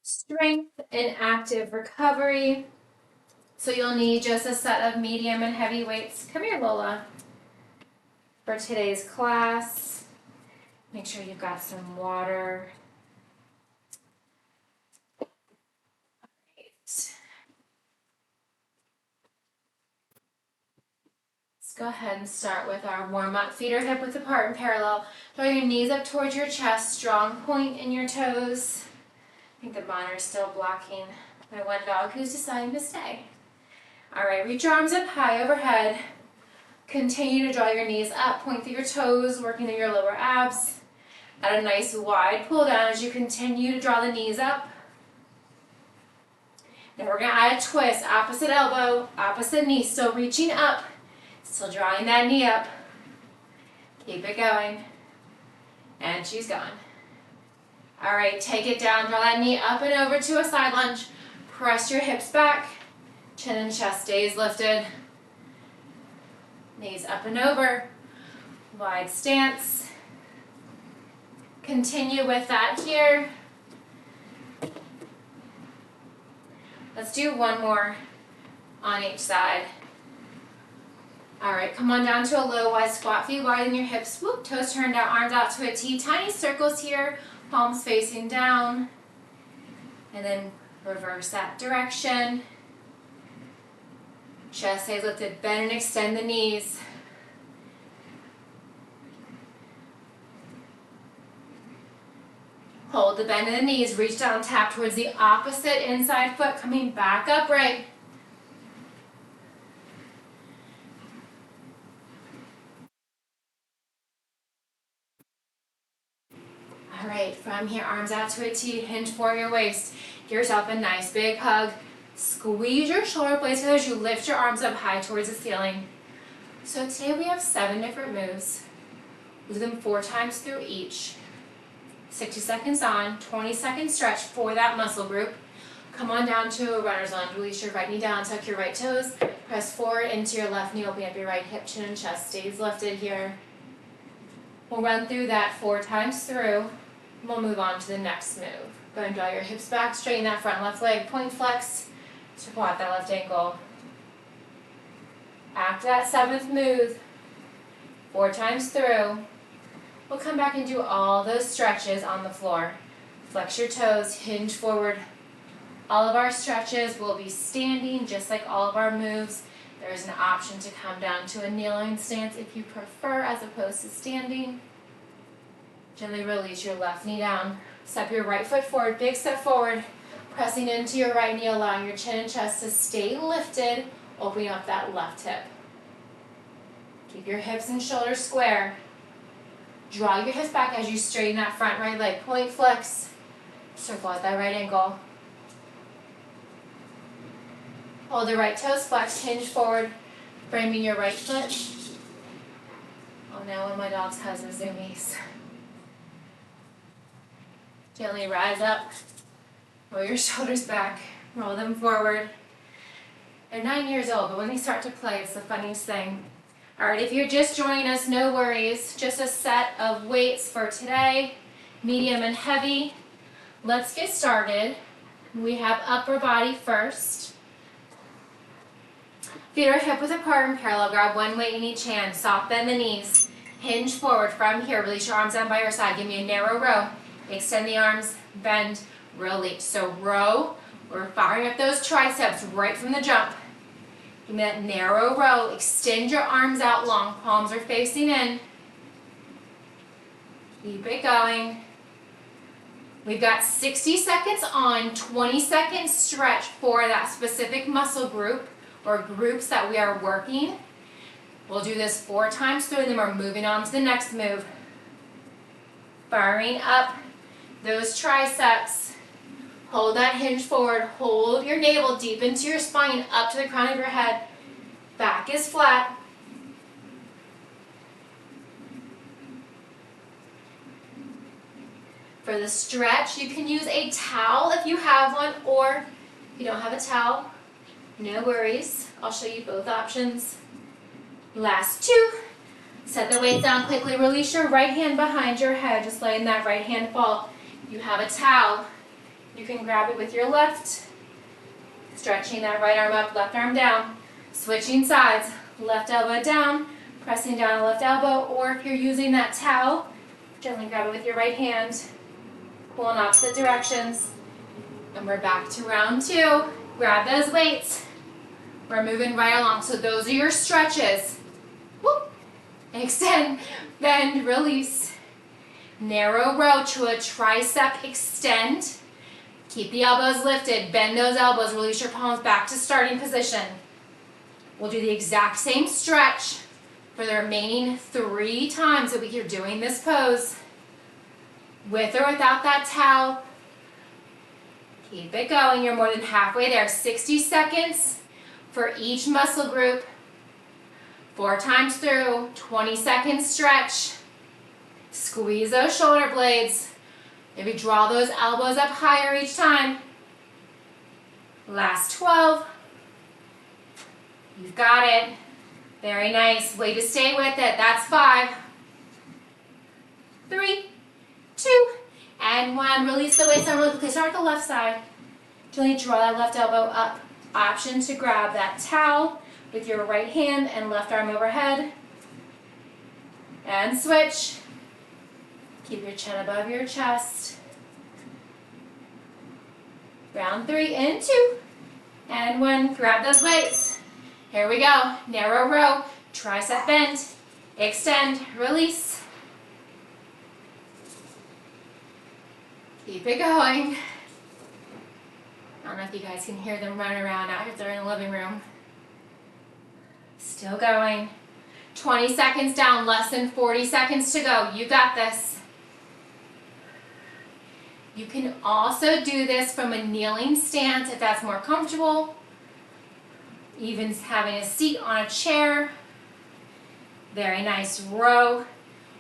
strength and active recovery. So you'll need just a set of medium and heavy weights. Come here, Lola. For today's class, make sure you've got some water. Let's go ahead and start with our warm-up. Feet are hip width apart and parallel. Draw your knees up towards your chest. Strong point in your toes. I think the monitor is still blocking my one dog who's deciding to stay. All right, reach your arms up high overhead. Continue to draw your knees up, point through your toes, working through your lower abs. Add a nice wide pull down as you continue to draw the knees up. Then we're gonna add a twist, opposite elbow, opposite knee, still reaching up, still drawing that knee up. Keep it going. And she's gone. All right, take it down, draw that knee up and over to a side lunge. Press your hips back, chin and chest stays lifted. Knees up and over, wide stance. Continue with that here. Let's do one more on each side. All right, come on down to a low wide squat, feet widen your hips, swoop, toes turned out, arms out to a T. Tiny circles here, palms facing down. And then reverse that direction. Chest stays lifted, bend and extend the knees. Hold the bend in the knees, reach down, tap towards the opposite inside foot, coming back upright. All right, from here, arms out to a T, hinge for your waist. Give yourself a nice big hug. Squeeze your shoulder blades as you lift your arms up high towards the ceiling. So today we have 7 different moves. We'll do them 4 times through each. 60 seconds on, 20-second stretch for that muscle group. Come on down to a runner's lunge. Release your right knee down, tuck your right toes. Press forward into your left knee, open up your right hip, chin and chest stays lifted here. We'll run through that 4 times through. We'll move on to the next move. Go ahead and draw your hips back, straighten that front left leg, point flex. Squat that left ankle. After that 7th move, 4 times through, we'll come back and do all those stretches on the floor. Flex your toes, hinge forward. All of our stretches will be standing, just like all of our moves. There's an option to come down to a kneeling stance if you prefer, as opposed to standing. Gently release your left knee down. Step your right foot forward, big step forward. Pressing into your right knee, allowing your chin and chest to stay lifted, opening up that left hip. Keep your hips and shoulders square. Draw your hips back as you straighten that front right leg. Point flex. Circle out that right ankle. Hold the right toes flexed, hinge forward, framing your right foot. Oh, now one of my dogs has the zoomies. Gently rise up. Roll your shoulders back, roll them forward. They're 9 years old, but when they start to play, it's the funniest thing. All right, if you're just joining us, no worries. Just a set of weights for today, medium and heavy. Let's get started. We have upper body first. Feet are hip width apart and parallel. Grab one weight in each hand. Soft bend the knees. Hinge forward from here. Release your arms down by your side. Give me a narrow row. Extend the arms, bend, release. So row, we're firing up those triceps right from the jump. Give me that narrow row. Extend your arms out long. Palms are facing in. Keep it going. We've got 60 seconds on, 20-second stretch for that specific muscle group or groups that we are working. We'll do this 4 times through, and then we're moving on to the next move. Firing up those triceps. Hold that hinge forward. Hold your navel deep into your spine, up to the crown of your head. Back is flat. For the stretch, you can use a towel if you have one, or if you don't have a towel, no worries. I'll show you both options. Last 2. Set the weight down quickly. Release your right hand behind your head, just letting that right hand fall. You have a towel. You can grab it with your left, stretching that right arm up, left arm down, switching sides, left elbow down, pressing down a left elbow, or if you're using that towel, gently grab it with your right hand, pull in opposite directions, and we're back to round 2. Grab those weights. We're moving right along, so those are your stretches. Whoop. Extend, bend, release. Narrow row to a tricep extend. Keep the elbows lifted, bend those elbows, release your palms back to starting position. We'll do the exact same stretch for the remaining 3 times that we are doing this pose. With or without that towel. Keep it going, you're more than halfway there. 60 seconds for each muscle group. 4 times through, 20 second stretch. Squeeze those shoulder blades. Maybe draw those elbows up higher each time. Last 12. You've got it. Very nice. Way to stay with it. That's 5. 3, 2, and 1. Release the weights down really quickly. Start at the left side. Gently draw that left elbow up. Option to grab that towel with your right hand and left arm overhead. And switch. Keep your chin above your chest. Round 3 and 2. And 1. Grab those weights. Here we go. Narrow row. Tricep bend. Extend. Release. Keep it going. I don't know if you guys can hear them running around out here. They're in the living room. Still going. 20 seconds down. Less than 40 seconds to go. You got this. You can also do this from a kneeling stance if that's more comfortable. Even having a seat on a chair. Very nice row.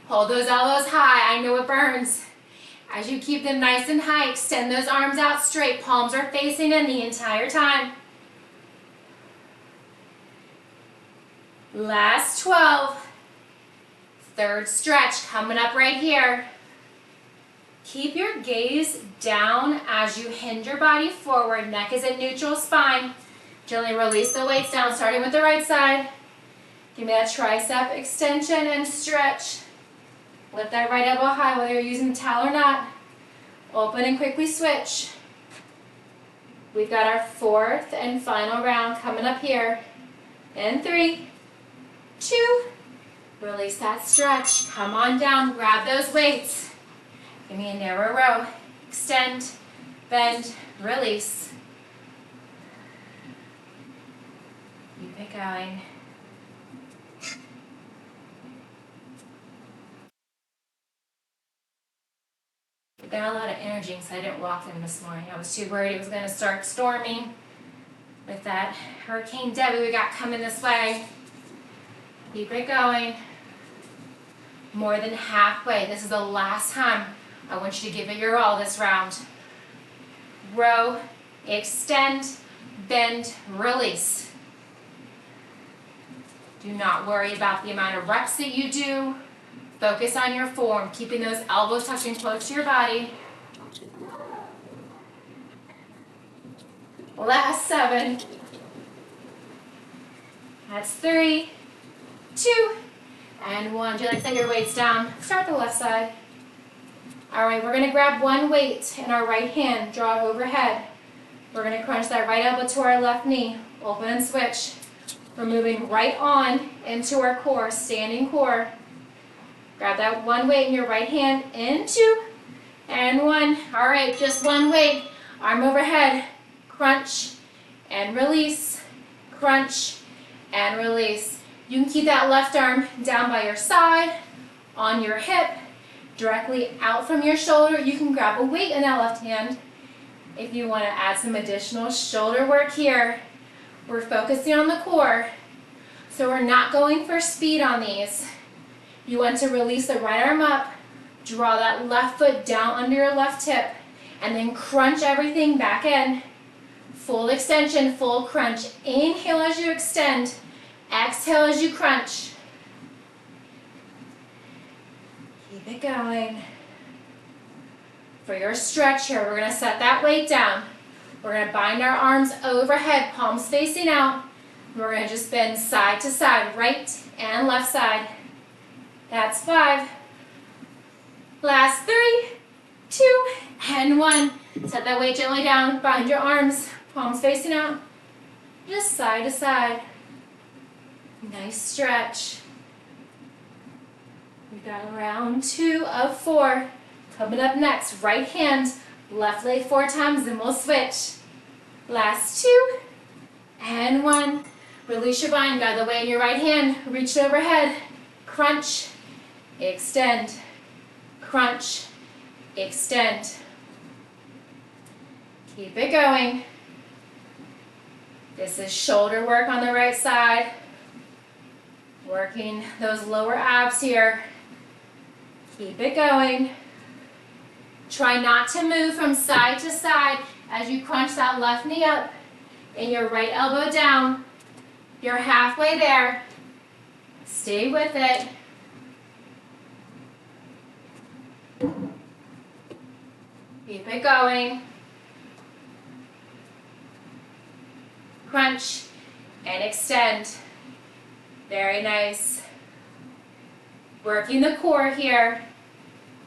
Hold those elbows high. I know it burns. As you keep them nice and high, extend those arms out straight. Palms are facing in the entire time. Last 12. Third stretch coming up right here. Keep your gaze down as you hinge your body forward. Neck is at neutral spine. Gently release the weights down, starting with the right side. Give me that tricep extension and stretch. Lift that right elbow high, whether you're using the towel or not. Open and quickly switch. We've got our 4th and final round coming up here. In 3, 2, release that stretch. Come on down, grab those weights. Give me a narrow row. Extend, bend, release. Keep it going. Got a lot of energy because I didn't walk them this morning. I was too worried it was going to start storming with that Hurricane Debbie we got coming this way. Keep it going. More than halfway. This is the last time I want you to give it your all this round. Row, extend, bend, release. Do not worry about the amount of reps that you do. Focus on your form, keeping those elbows touching close to your body. Last 7. That's 3, 2, and 1. Do you like to set your weights down? Start the left side. All right, we're going to grab one weight in our right hand, draw it overhead. We're going to crunch that right elbow to our left knee, open and switch. We're moving right on into our core, standing core. Grab that one weight in your right hand, in 2, and 1. All right, just one weight. Arm overhead, crunch, and release, crunch, and release. You can keep that left arm down by your side, on your hip, directly out from your shoulder. You can grab a weight in that left hand. If you want to add some additional shoulder work here, we're focusing on the core, so we're not going for speed on these. You want to release the right arm up, draw that left foot down under your left hip, and then crunch everything back in. Full extension, full crunch. Inhale as you extend, exhale as you crunch. Keep it going. For your stretch here, we're going to set that weight down. We're going to bind our arms overhead, palms facing out. We're going to just bend side to side, right and left side. That's 5. Last 3, 2, and 1. Set that weight gently down, bind your arms, palms facing out, just side to side. Nice stretch. We got round 2 of 4. Coming up next, right hand, left leg 4 times, then we'll switch. Last 2, and 1. Release your bind, gather the weight in your right hand, reach it overhead, crunch, extend, crunch, extend. Keep it going. This is shoulder work on the right side. Working those lower abs here. Keep it going. Try not to move from side to side as you crunch that left knee up and your right elbow down. You're halfway there. Stay with it. Keep it going. Crunch and extend. Very nice. Working the core here.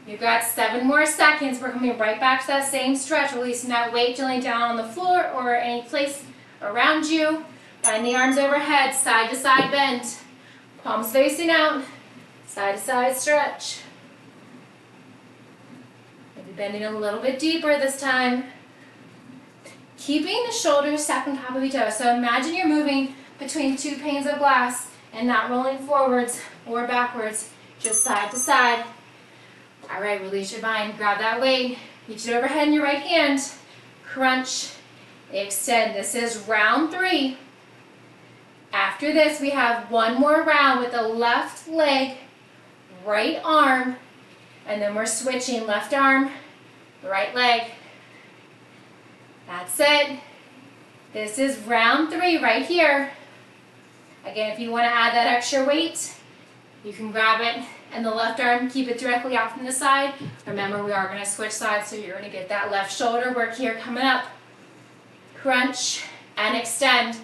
You've got 7 more seconds. We're coming right back to that same stretch, releasing that weight gently down on the floor or any place around you. Bind the arms overhead, side to side bend. Palms facing out, side to side stretch. Maybe bending a little bit deeper this time. Keeping the shoulders stacked on top of each other. So imagine you're moving between 2 panes of glass and not rolling forwards or backwards, just side to side. All right, release your bind, grab that weight, reach it overhead in your right hand, crunch, extend. This is round 3. After this, we have 1 more round with the left leg, right arm, and then we're switching left arm, right leg. That's it. This is round 3 right here. Again, if you want to add that extra weight, you can grab it and the left arm, keep it directly out from the side. Remember, we are going to switch sides, so you're going to get that left shoulder work here coming up. Crunch and extend.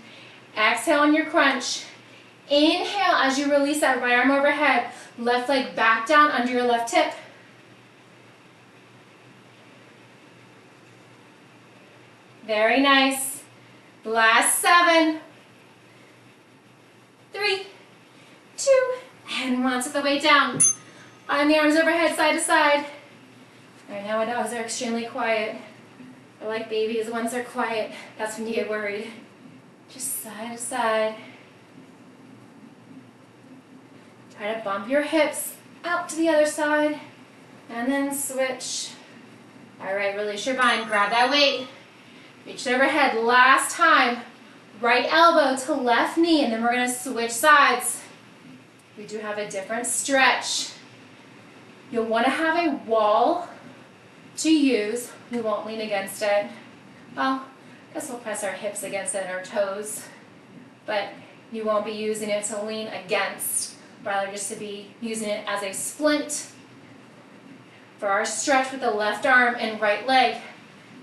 Exhale on your crunch. Inhale as you release that right arm overhead. Left leg back down under your left hip. Very nice. Last 7, 3, 2, and 1. Set the weight down. Bind the arms overhead, side to side. Right now, my dogs are extremely quiet. They're like babies. Once they're quiet, that's when you get worried. Just side to side. Try to bump your hips out to the other side, and then switch. All right, release your bind. Grab that weight. Reach it overhead. Last time. Right elbow to left knee, and then we're going to switch sides. We do have a different stretch. You'll want to have a wall to use. We won't lean against it. Well, I guess we'll press our hips against it and our toes, but you won't be using it to lean against, rather just to be using it as a splint for our stretch with the left arm and right leg.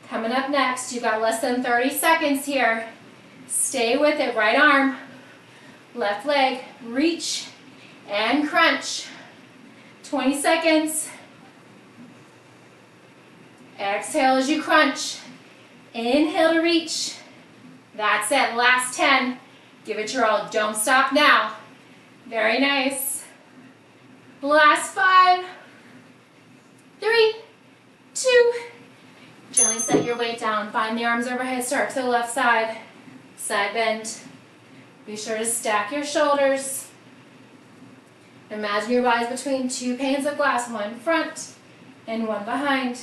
Coming up next, you've got less than 30 seconds here. Stay with it. Right arm, left leg, reach and crunch. 20 seconds. Exhale as you crunch. Inhale to reach. That's it. Last 10. Give it your all. Don't stop now. Very nice. Last 5, 3, 2. Gently set your weight down. Bind the arms overhead. Start to the left side. Side bend. Be sure to stack your shoulders. Imagine your body's between 2 panes of glass, 1 front and 1 behind.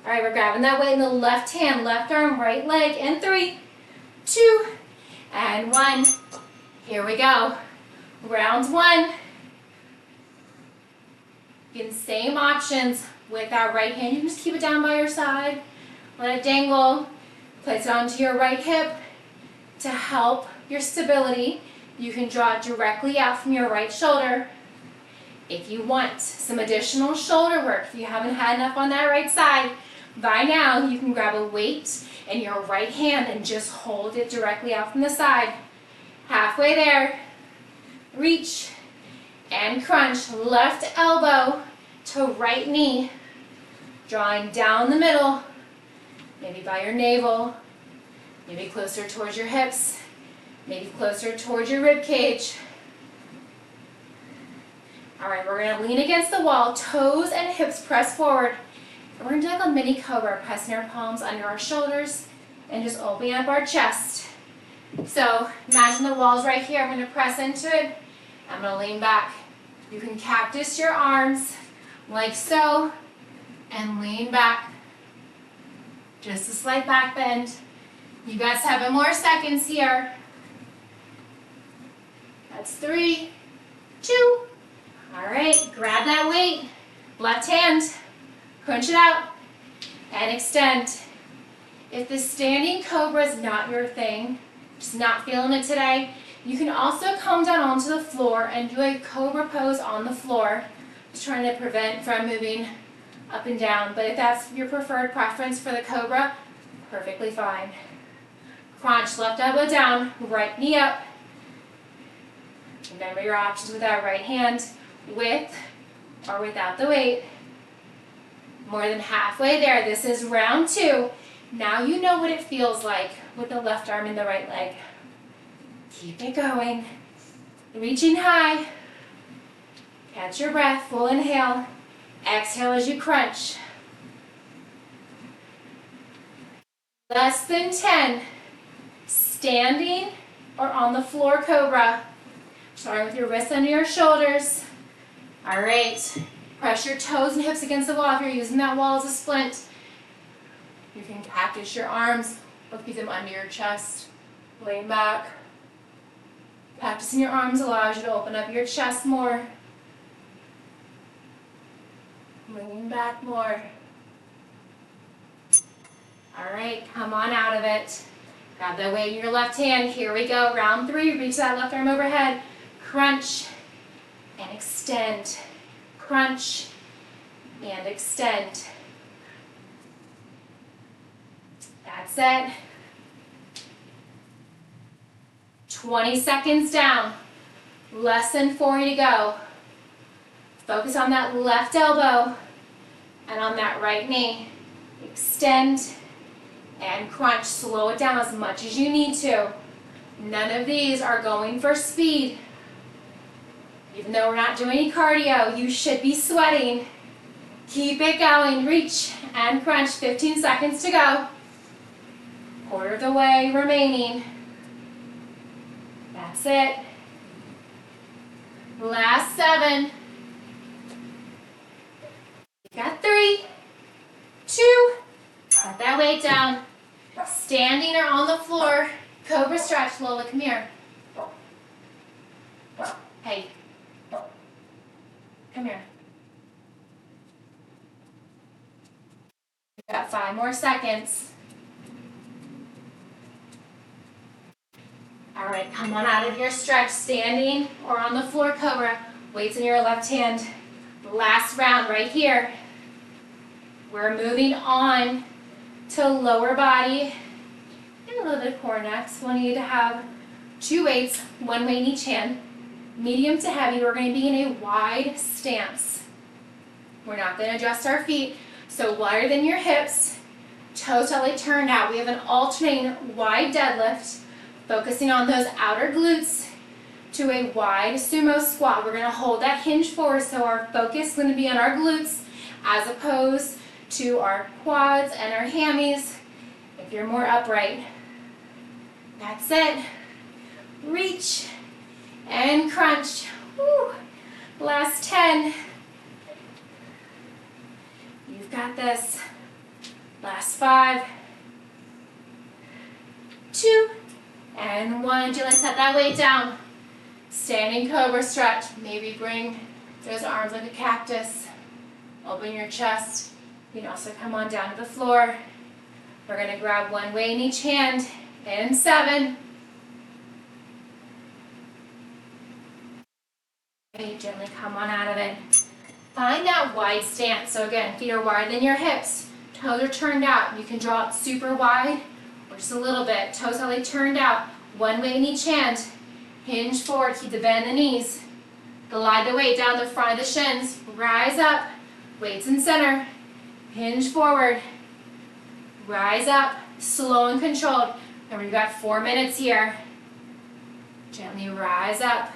All right, we're grabbing that weight in the left hand, left arm, right leg, and 3, 2, and 1. Here we go. Round 1. Again, same options with our right hand. You can just keep it down by your side. Let it dangle. Place it onto your right hip. To help your stability, you can draw it directly out from your right shoulder. If you want some additional shoulder work, if you haven't had enough on that right side, by now you can grab a weight in your right hand and just hold it directly out from the side. Halfway there, reach and crunch. Left elbow to right knee, drawing down the middle, maybe by your navel, maybe closer towards your hips, maybe closer towards your rib cage. All right, we're gonna lean against the wall, toes and hips press forward. And we're gonna do like a mini cobra, pressing our palms under our shoulders and just opening up our chest. So imagine the wall's right here. I'm gonna press into it. I'm gonna lean back. You can cactus your arms like so and lean back. Just a slight back bend. You got 7 more seconds here. That's 3, 2. All right, grab that weight. Left hand, crunch it out and extend. If the standing cobra is not your thing, just not feeling it today, you can also come down onto the floor and do a cobra pose on the floor, just trying to prevent from moving up and down. But if that's your preferred preference for the cobra, perfectly fine. Crunch, left elbow down, right knee up. Remember your options with that right hand, with or without the weight. More than halfway there. This is round 2. Now you know what it feels like with the left arm and the right leg. Keep it going. Reaching high. Catch your breath. Full inhale. Exhale as you crunch. Less than 10. Standing or on the floor cobra. Starting with your wrists under your shoulders. All right. Press your toes and hips against the wall if you're using that wall as a splint. You can cactus your arms or keep them under your chest. Lean back. Cactusing your arms allows you to open up your chest more. Lean back more. All right, come on out of it. Grab that weight in your left hand. Here we go. Round 3. Reach that left arm overhead. Crunch and extend. Crunch and extend. That's it. 20 seconds down. Less than 40 to go. Focus on that left elbow and on that right knee. Extend and crunch. Slow it down as much as you need to. None of these are going for speed. Even though we're not doing any cardio, you should be sweating. Keep it going. Reach and crunch. 15 seconds to go. Quarter of the way remaining. That's it. Last 7. You got 3, 2. Set that weight down. Standing or on the floor. Cobra stretch. Lola, come here. Hey. Come here. You got 5 more seconds. All right, come on out of your stretch, standing or on the floor cobra. Weights in your left hand. Last round right here. We're moving on to lower body and a little bit of core next. We'll need to have 2 weights, 1 weight in each hand. Medium to heavy, we're going to be in a wide stance. We're not going to adjust our feet, so wider than your hips, toes totally turned out. We have an alternating wide deadlift, focusing on those outer glutes to a wide sumo squat. We're going to hold that hinge forward, so our focus is going to be on our glutes as opposed to our quads and our hammies if you're more upright. That's it. Reach and crunch. Woo. Last 10. You've got this. Last 5, 2, and 1. Do you like set that weight down? Standing cobra stretch. Maybe bring those arms like a cactus. Open your chest. You can also come on down to the floor. We're going to grab 1 weight in each hand. In 7. Okay, gently come on out of it. Find that wide stance. So again, feet are wider than your hips. Toes are turned out. You can draw it super wide or just a little bit. Toes slightly turned out. One way in each hand. Hinge forward. Keep the bend in the knees. Glide the weight down the front of the shins. Rise up. Weights in center. Hinge forward. Rise up. Slow and controlled. Remember, you've got 4 minutes here. Gently rise up.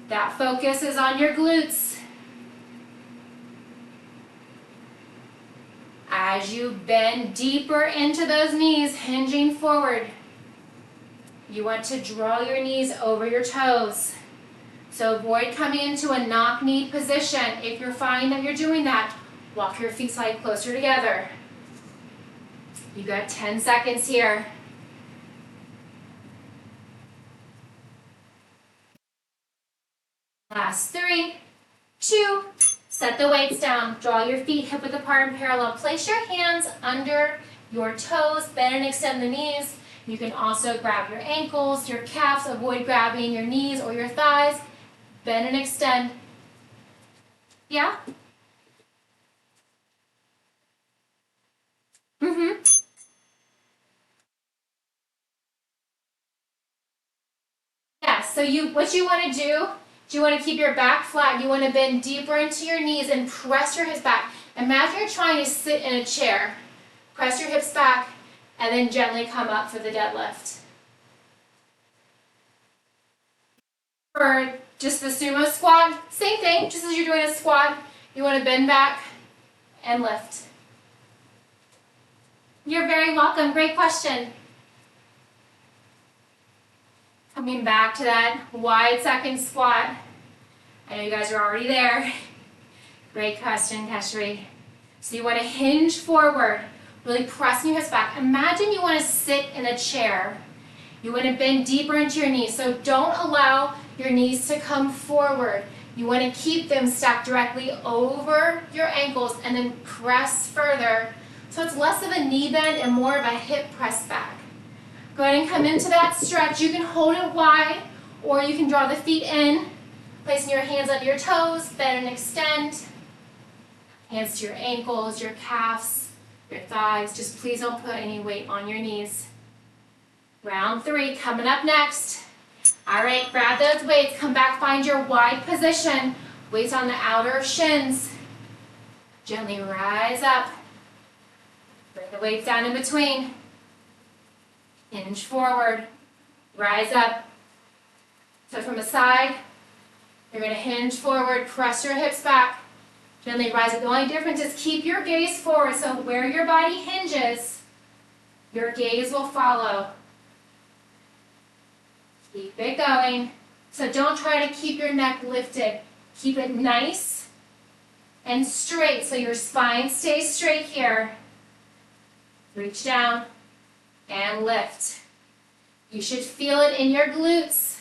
That focus is on your glutes. As you bend deeper into those knees, hinging forward, you want to draw your knees over your toes. So avoid coming into a knock-knee position. If you're finding that you're doing that, walk your feet slightly closer together. You've got 10 seconds here. Last 3, 2, set the weights down. Draw your feet hip width apart and parallel. Place your hands under your toes, bend and extend the knees. You can also grab your ankles, your calves. Avoid grabbing your knees or your thighs. Bend and extend. Yeah? Yeah, so what you want to do you want to keep your back flat. You want to bend deeper into your knees and press your hips back. Imagine you're trying to sit in a chair. Press your hips back and then gently come up for the deadlift. For just the sumo squat, same thing, just as you're doing a squat, you want to bend back and lift. You're very welcome. Great question. Coming back to that wide second squat. I know you guys are already there. Great question, Keshri. So you want to hinge forward, really pressing your hips back. Imagine you want to sit in a chair. You want to bend deeper into your knees. So don't allow your knees to come forward. You want to keep them stacked directly over your ankles and then press further. So it's less of a knee bend and more of a hip press back. Go ahead and come into that stretch. You can hold it wide or you can draw the feet in, placing your hands under your toes, bend and extend. Hands to your ankles, your calves, your thighs. Just please don't put any weight on your knees. Round 3 coming up next. All right, grab those weights. Come back, find your wide position. Weights on the outer shins. Gently rise up. Bring the weights down in between. Hinge forward, rise up. So from the side, you're going to hinge forward, press your hips back, gently rise up. The only difference is keep your gaze forward, so where your body hinges, your gaze will follow. Keep it going. So don't try to keep your neck lifted. Keep it nice and straight so your spine stays straight here. Reach down and lift. You should feel it in your glutes.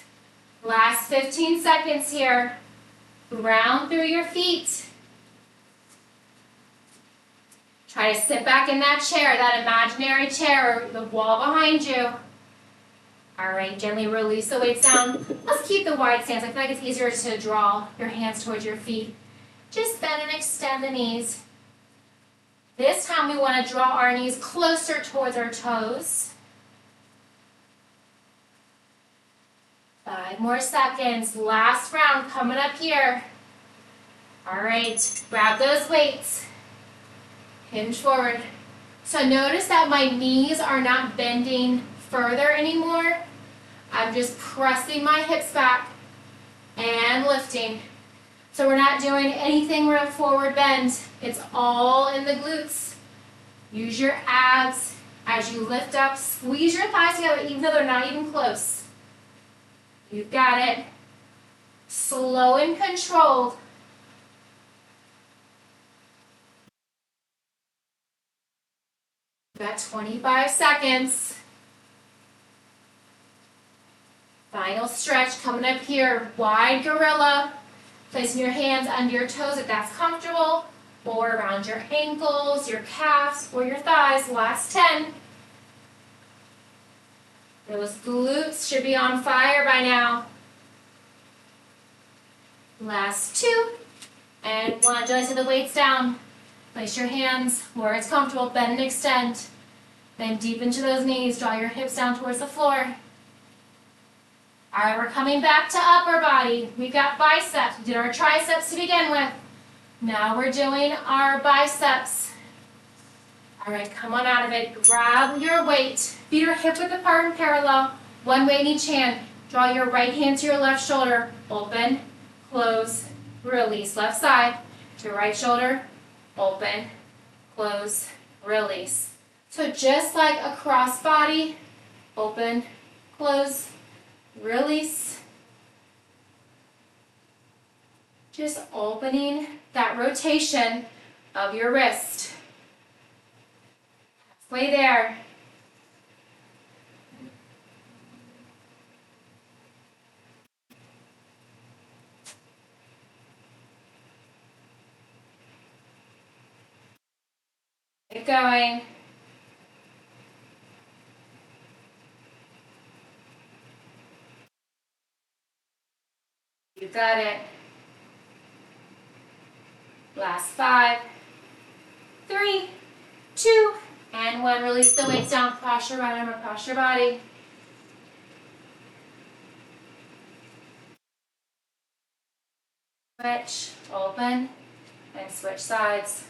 Last 15 seconds here. Round through your feet. Try to sit back in that chair, that imaginary chair, or the wall behind you. All right, gently release the weights down. Let's keep the wide stance. I feel like it's easier to draw your hands towards your feet. Just bend and extend the knees. This time we want to draw our knees closer towards our toes. 5 more seconds. Last round coming up here. All right, grab those weights. Hinge forward. So notice that my knees are not bending further anymore. I'm just pressing my hips back and lifting. So we're not doing anything with a forward bend. It's all in the glutes. Use your abs as you lift up. Squeeze your thighs together even though they're not even close. You've got it. Slow and controlled. You've got 25 seconds. Final stretch coming up here. Wide gorilla. Placing your hands under your toes if that's comfortable, or around your ankles, your calves, or your thighs. Last 10. Those glutes should be on fire by now. Last 2. And 1. Gently set the weights down. Place your hands where it's comfortable. Bend and extend. Then deep into those knees. Draw your hips down towards the floor. All right, we're coming back to upper body. We've got biceps. We did our triceps to begin with. Now we're doing our biceps. All right, come on out of it. Grab your weight. Feet are hip width apart and parallel. One weight in each hand. Draw your right hand to your left shoulder. Open, close, release. Left side to right shoulder. Open, close, release. So just like a cross body, open, close, release. Just opening that rotation of your wrist. Halfway there. Keep going. You got it. Last 5, 3, 2, and 1. Release the weights down. Cross your right arm across your body. Switch, open, and switch sides.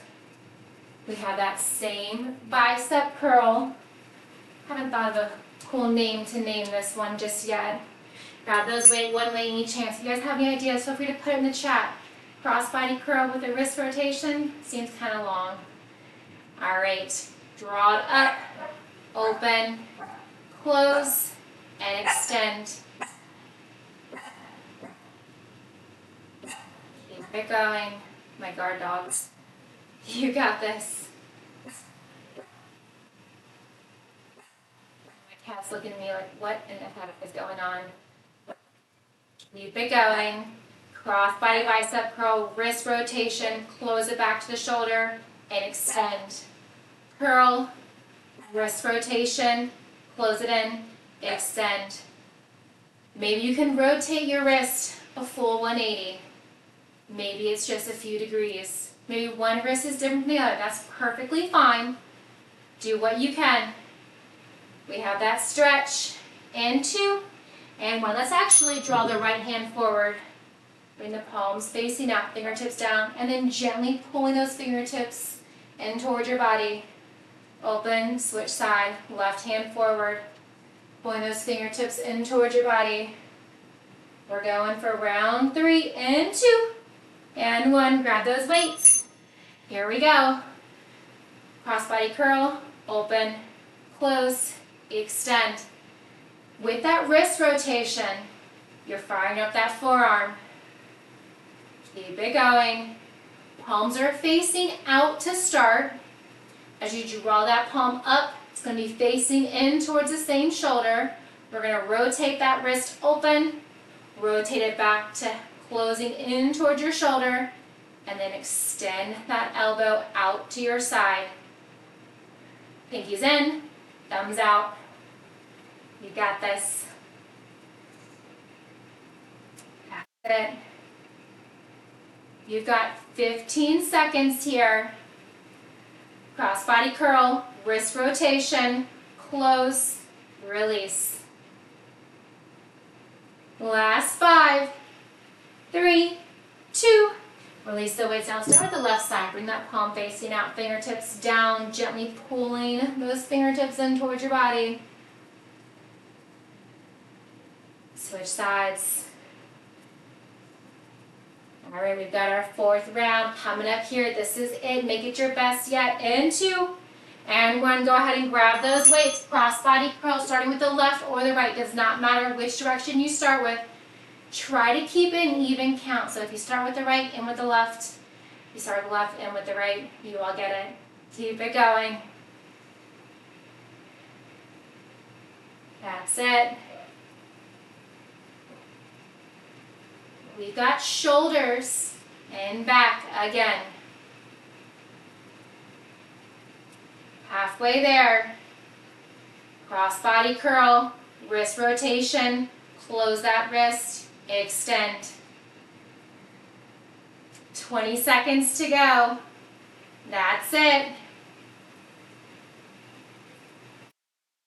We have that same bicep curl. Haven't thought of a cool name to name this one just yet. Grab those weight, one weight in each hand. So if you guys have any ideas, feel free to put it in the chat. Cross body curl with a wrist rotation seems kind of long. All right, draw it up, open, close, and extend. Keep it going, my guard dogs. You got this. My cat's looking at me like, what in the heck is going on? Keep it going. Cross body bicep curl, wrist rotation, close it back to the shoulder, and extend. Curl, wrist rotation, close it in, extend. Maybe you can rotate your wrist a full 180. Maybe it's just a few degrees. Maybe one wrist is different from the other. That's perfectly fine. Do what you can. We have that stretch. And 2, and 1. Let's actually draw the right hand forward. Bring the palms facing out, fingertips down, and then gently pulling those fingertips in towards your body. Open, switch side, left hand forward. Pulling those fingertips in towards your body. We're going for round 3 and 2. And 1, grab those weights. Here we go. Cross body curl, open, close, extend. With that wrist rotation, you're firing up that forearm. Keep it going. Palms are facing out to start. As you draw that palm up, it's going to be facing in towards the same shoulder. We're going to rotate that wrist open, rotate it back to closing in towards your shoulder, and then extend that elbow out to your side. Pinkies in, thumbs out. You got this. That's it. You've got 15 seconds here. Cross body curl, wrist rotation, close, release. Last 5, 3, 2, release the weights down. Start with the left side. Bring that palm facing out, fingertips down, gently pulling those fingertips in towards your body. Switch sides. All right, we've got our 4th round coming up here. This is it. Make it your best yet. And 2, and 1. Go ahead and grab those weights. Cross body curl, starting with the left or the right. Does not matter which direction you start with. Try to keep it an even count. So if you start with the right, in with the left. You start with the left, in with the right. You all get it. Keep it going. That's it. We've got shoulders and back again. Halfway there. Cross body curl, wrist rotation, close that wrist, extend. 20 seconds to go. That's it.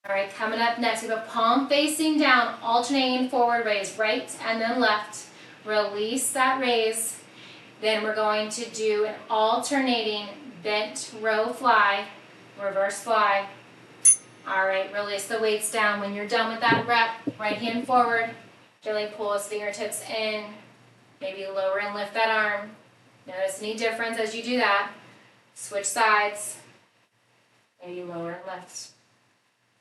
All right, coming up next, we have a palm facing down, alternating forward raise, right and then left. Release that raise. Then we're going to do an alternating bent row fly, reverse fly. All right, release the weights down. When you're done with that rep, right hand forward, gently pull those fingertips in, maybe lower and lift that arm. Notice any difference as you do that. Switch sides, maybe lower and lift.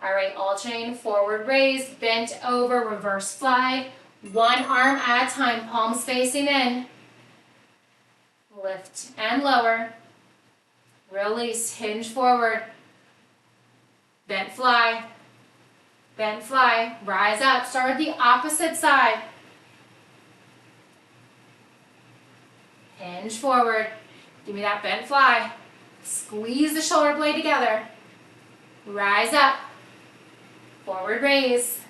All right, alternating forward raise, bent over, reverse fly. One arm at a time, palms facing in. Lift and lower. Release, hinge forward. Bent fly. Bent fly. Rise up. Start with the opposite side. Hinge forward. Give me that bent fly. Squeeze the shoulder blade together. Rise up. Forward raise.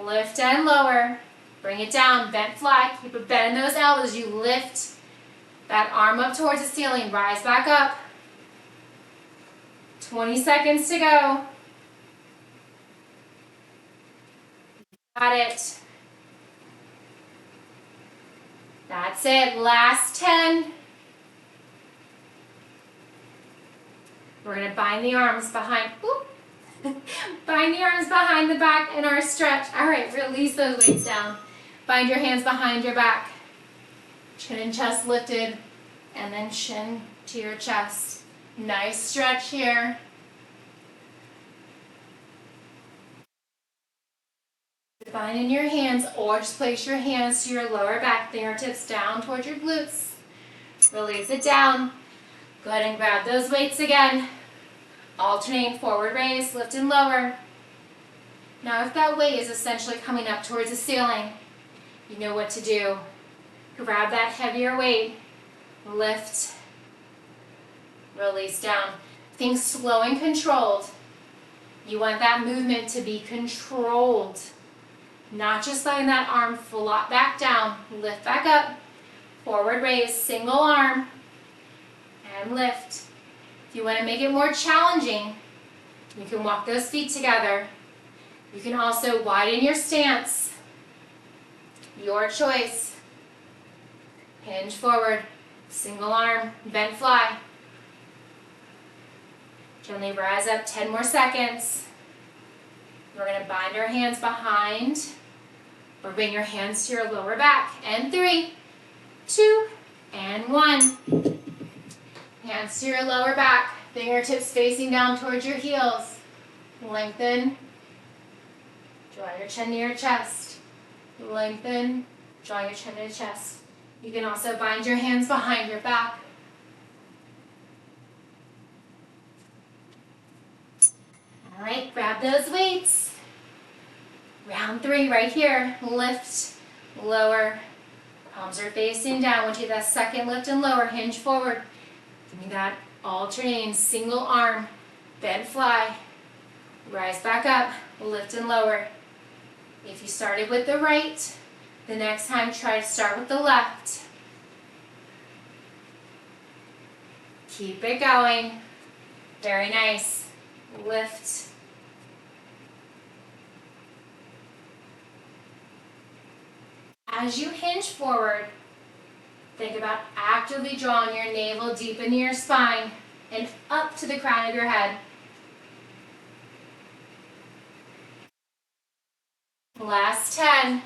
Lift and lower. Bring it down. Bent fly. Keep a bend in those elbows. You lift that arm up towards the ceiling. Rise back up. 20 seconds to go. Got it. That's it. Last 10. We're going to bind the arms behind. Bind the arms behind the back in our stretch. All right, release those weights down. Bind your hands behind your back. Chin and chest lifted, and then chin to your chest. Nice stretch here. Bind in your hands, or just place your hands to your lower back, fingertips down towards your glutes. Release it down. Go ahead and grab those weights again. Alternating forward raise, lift and lower. Now if that weight is essentially coming up towards the ceiling, you know what to do. Grab that heavier weight, lift, release down. Think slow and controlled. You want that movement to be controlled. Not just letting that arm flop back down. Lift back up, forward raise, single arm, and lift. If you want to make it more challenging, you can walk those feet together. You can also widen your stance. Your choice. Hinge forward, single arm, bent fly. Gently rise up, 10 more seconds. We're going to bind our hands behind, or bring your hands to your lower back. And 3, 2, and 1. Hands to your lower back, fingertips facing down towards your heels. Lengthen, draw your chin to your chest. Lengthen, draw your chin to your chest. You can also bind your hands behind your back. All right, grab those weights. Round 3 right here. Lift, lower. Palms are facing down. Once you get that second lift and lower, hinge forward. Give me that alternating single arm, bent fly. Rise back up, lift and lower. If you started with the right, the next time try to start with the left. Keep it going. Very nice. Lift. As you hinge forward, think about actively drawing your navel deep into your spine and up to the crown of your head. Last 10.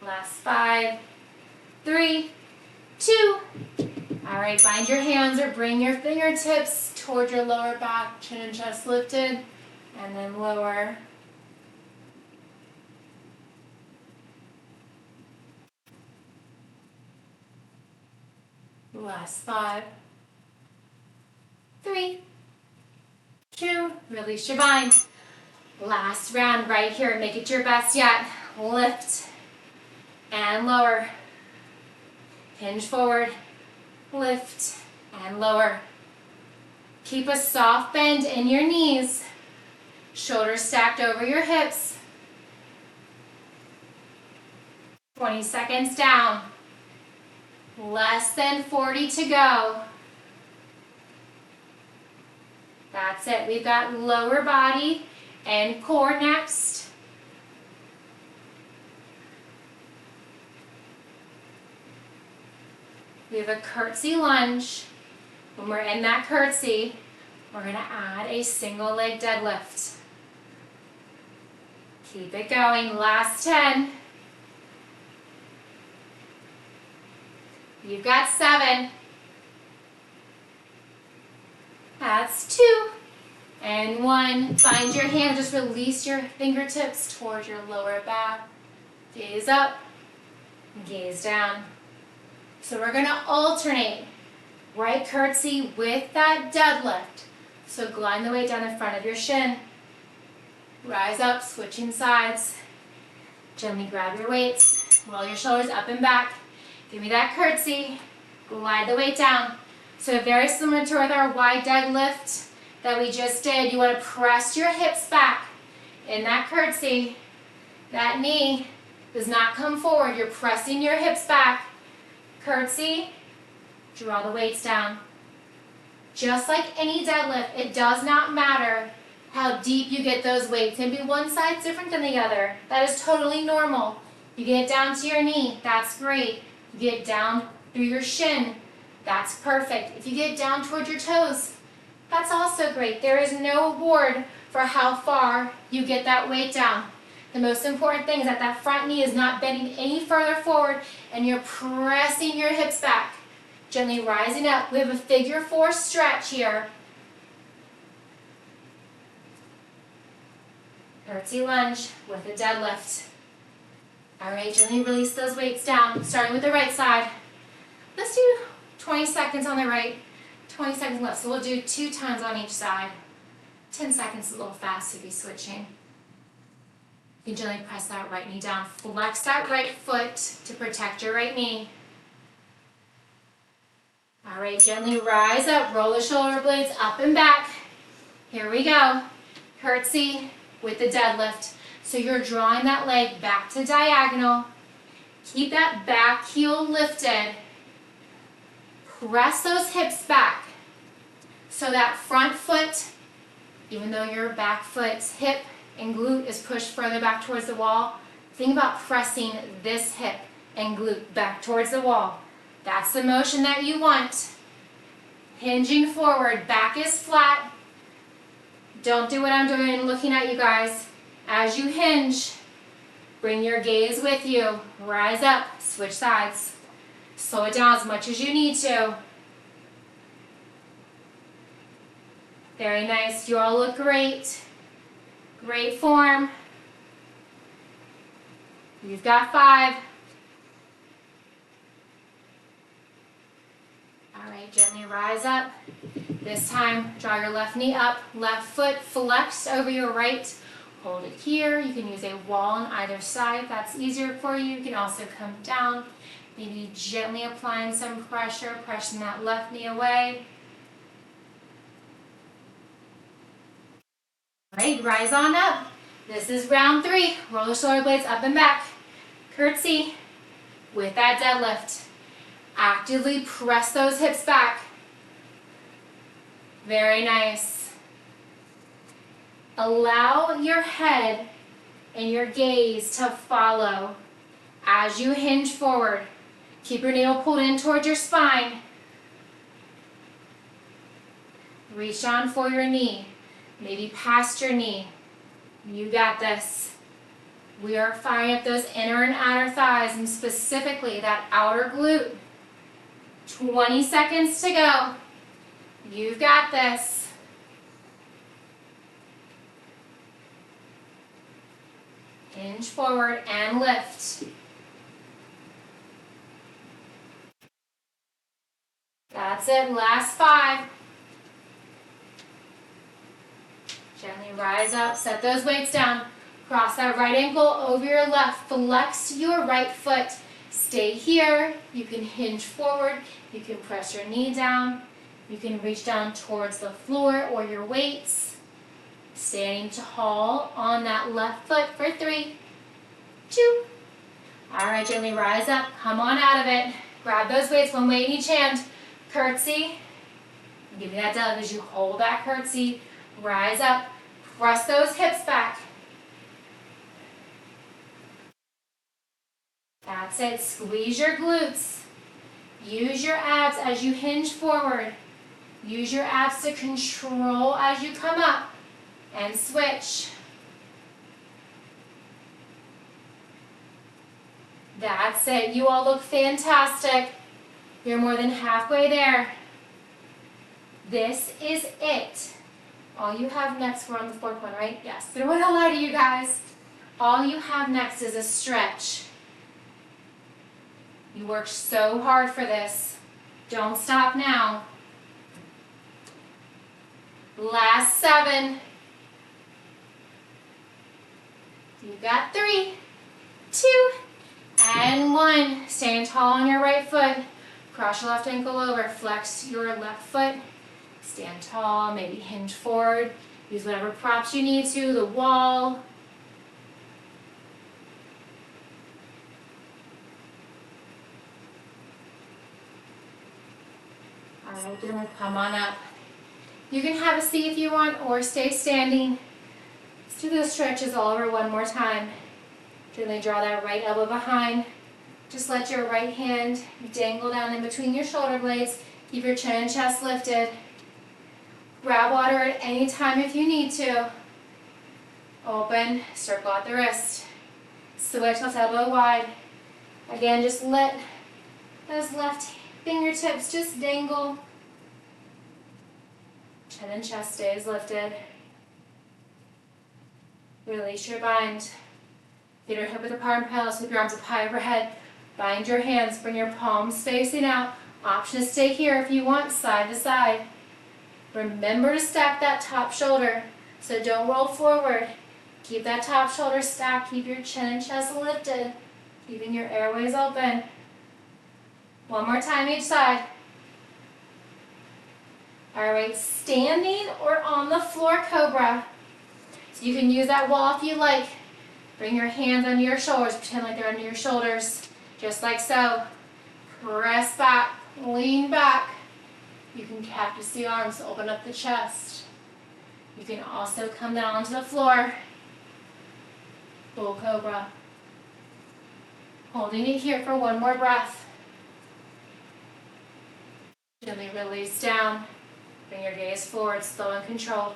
Last 5, 3, 2. All right, bind your hands or bring your fingertips toward your lower back, chin and chest lifted, and then lower. Last 5, 3, 2, release your bind. Last round right here, make it your best yet. Lift and lower. Hinge forward, lift and lower. Keep a soft bend in your knees. Shoulders stacked over your hips. 20 seconds down. Less than 40 to go. That's it. We've got lower body and core next. We have a curtsy lunge. When we're in that curtsy, we're going to add a single leg deadlift. Keep it going. Last 10. You've got 7. That's 2. And 1. Find your hand. Just release your fingertips towards your lower back. Gaze up. Gaze down. So we're going to alternate right curtsy with that deadlift. So glide the weight down the front of your shin. Rise up, switching sides. Gently grab your weights. Roll your shoulders up and back. Give me that curtsy. Glide the weight down. So very similar to our wide deadlift that we just did. You want to press your hips back in that curtsy. That knee does not come forward. You're pressing your hips back. Curtsy. Draw the weights down. Just like any deadlift, it does not matter how deep you get those weights. Maybe one side's different than the other. That is totally normal. You get it down to your knee, that's great. You get it down through your shin, that's perfect. If you get it down towards your toes, that's also great. There is no reward for how far you get that weight down. The most important thing is that that front knee is not bending any further forward and you're pressing your hips back. Gently rising up. We have a figure 4 stretch here. Curtsy lunge with a deadlift. All right, gently release those weights down, starting with the right side. Let's do 20 seconds on the right, 20 seconds left. So we'll do 2 times on each side. 10 seconds is a little fast to be switching. You can gently press that right knee down. Flex that right foot to protect your right knee. All right, gently rise up, roll the shoulder blades up and back. Here we go. Curtsy with the deadlift. So you're drawing that leg back to diagonal. Keep that back heel lifted. Press those hips back. So that front foot, even though your back foot's hip and glute is pushed further back towards the wall, think about pressing this hip and glute back towards the wall. That's the motion that you want. Hinging forward, back is flat. Don't do what I'm doing looking at you guys. As you hinge, bring your gaze with you. Rise up, switch sides. Slow it down as much as you need to. Very nice. You all look great. Great form. You've got 5. All right, gently rise up. This time, draw your left knee up, left foot flexed over your right. Hold it here. You can use a wall on either side if that's easier for you. You can also come down, maybe gently applying some pressure, pressing that left knee away. All right, rise on up. This is round 3. Roll the shoulder blades up and back. Curtsy with that deadlift. Actively press those hips back. Very nice. Allow your head and your gaze to follow as you hinge forward. Keep your navel pulled in towards your spine. Reach down for your knee, maybe past your knee. You got this. We are firing up those inner and outer thighs, and specifically that outer glute. 20 seconds to go. You've got this. Hinge forward and lift. That's it. Last 5. Gently rise up. Set those weights down. Cross that right ankle over your left. Flex your right foot. Stay here. You can hinge forward. You can press your knee down. You can reach down towards the floor or your weights. Standing tall on that left foot for 3, 2, All right, gently rise up, come on out of it. Grab those weights, one weight in each hand. Curtsy. Give me that dog as you hold that curtsy. Rise up, press those hips back. That's it, squeeze your glutes. Use your abs as you hinge forward. Use your abs to control as you come up and switch. That's it, you all look fantastic. You're more than halfway there. This is it. All you have next, we're on the fourth one, right? Yes, I don't want to lie to you guys. All you have next is a stretch. You worked so hard for this. Don't stop now. Last 7. You got 3, 2, and 1. Stand tall on your right foot. Cross your left ankle over. Flex your left foot. Stand tall, maybe hinge forward. Use whatever props you need to, the wall. All right, then come on up. You can have a seat if you want or stay standing. Let's do those stretches all over one more time. Gently draw that right elbow behind. Just let your right hand dangle down in between your shoulder blades. Keep your chin and chest lifted. Grab water at any time if you need to. Open, circle out the wrist. Switch left elbow wide. Again, just let those left fingertips just dangle. Chin and chest stays lifted. Release your bind. Feet are hip width apart and parallel, sweep your arms up high overhead. Bind your hands, bring your palms facing out. Option to stay here if you want, side to side. Remember to stack that top shoulder, so don't roll forward. Keep that top shoulder stacked, keep your chin and chest lifted, keeping your airways open. One more time each side. All right, standing or on the floor cobra. So you can use that wall if you like. Bring your hands under your shoulders, pretend like they're under your shoulders, just like so. Press back, lean back. You can cactus the arms, open up the chest. You can also come down onto the floor. Full cobra. Holding it here for one more breath. Gently release down. Bring your gaze forward, slow and controlled.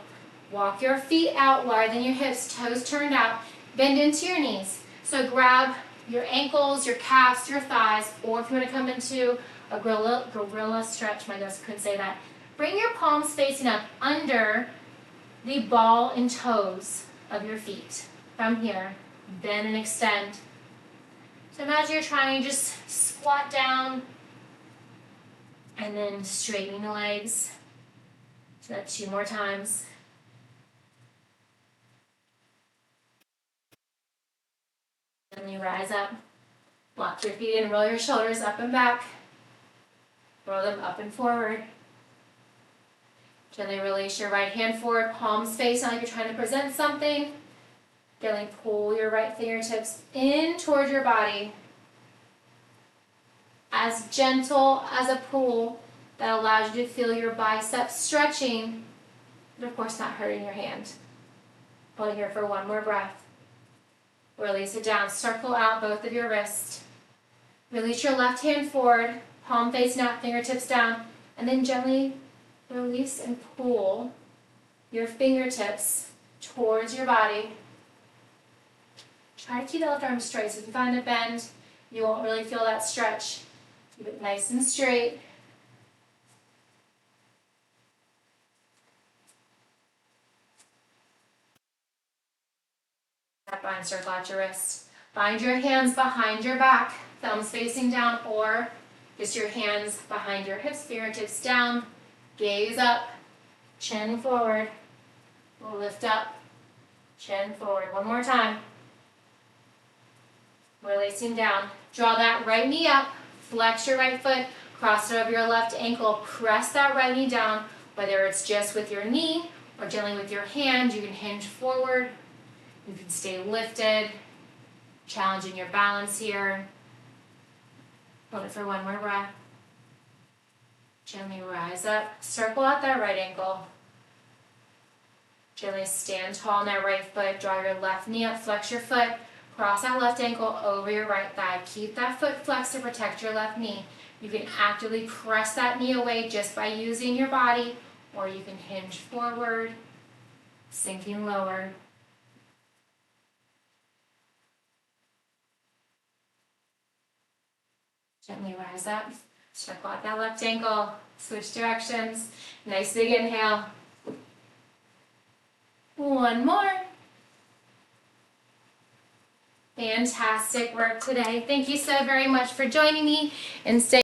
Walk your feet out, widen your hips, toes turned out. Bend into your knees. So grab your ankles, your calves, your thighs, or if you want to come into a gorilla stretch, my goodness, couldn't say that. Bring your palms facing up under the ball and toes of your feet. From here, bend and extend. So imagine you're trying to just squat down and then straighten the legs. So that's 2 more times. Then you rise up, lock your feet in, roll your shoulders up and back. Roll them up and forward. Gently release your right hand forward, palms face out like you're trying to present something. Gently pull your right fingertips in toward your body. As gentle as a pull that allows you to feel your biceps stretching, but of course not hurting your hand. Hold here for one more breath. Release it down. Circle out both of your wrists. Release your left hand forward, palm facing out, fingertips down, and then gently release and pull your fingertips towards your body. Try to keep the left arm straight. So if you find a bend, you won't really feel that stretch. Keep it nice and straight. Bind, circle out your wrists. Bind your hands behind your back, thumbs facing down, or just your hands behind your hips, fingertips down, gaze up, chin forward. We'll lift up, chin forward. One more time. Releasing down. Draw that right knee up, flex your right foot, cross it over your left ankle, press that right knee down, whether it's just with your knee or gently with your hand. You can hinge forward. You can stay lifted. Challenging your balance here. Hold it for one more breath. Gently rise up, circle out that right ankle. Gently stand tall on that right foot, draw your left knee up, flex your foot, cross that left ankle over your right thigh. Keep that foot flexed to protect your left knee. You can actively press that knee away just by using your body, or you can hinge forward, sinking lower. Gently rise up, circle out that left ankle, switch directions. Nice big inhale. One more. Fantastic work today. Thank you so very much for joining me and stay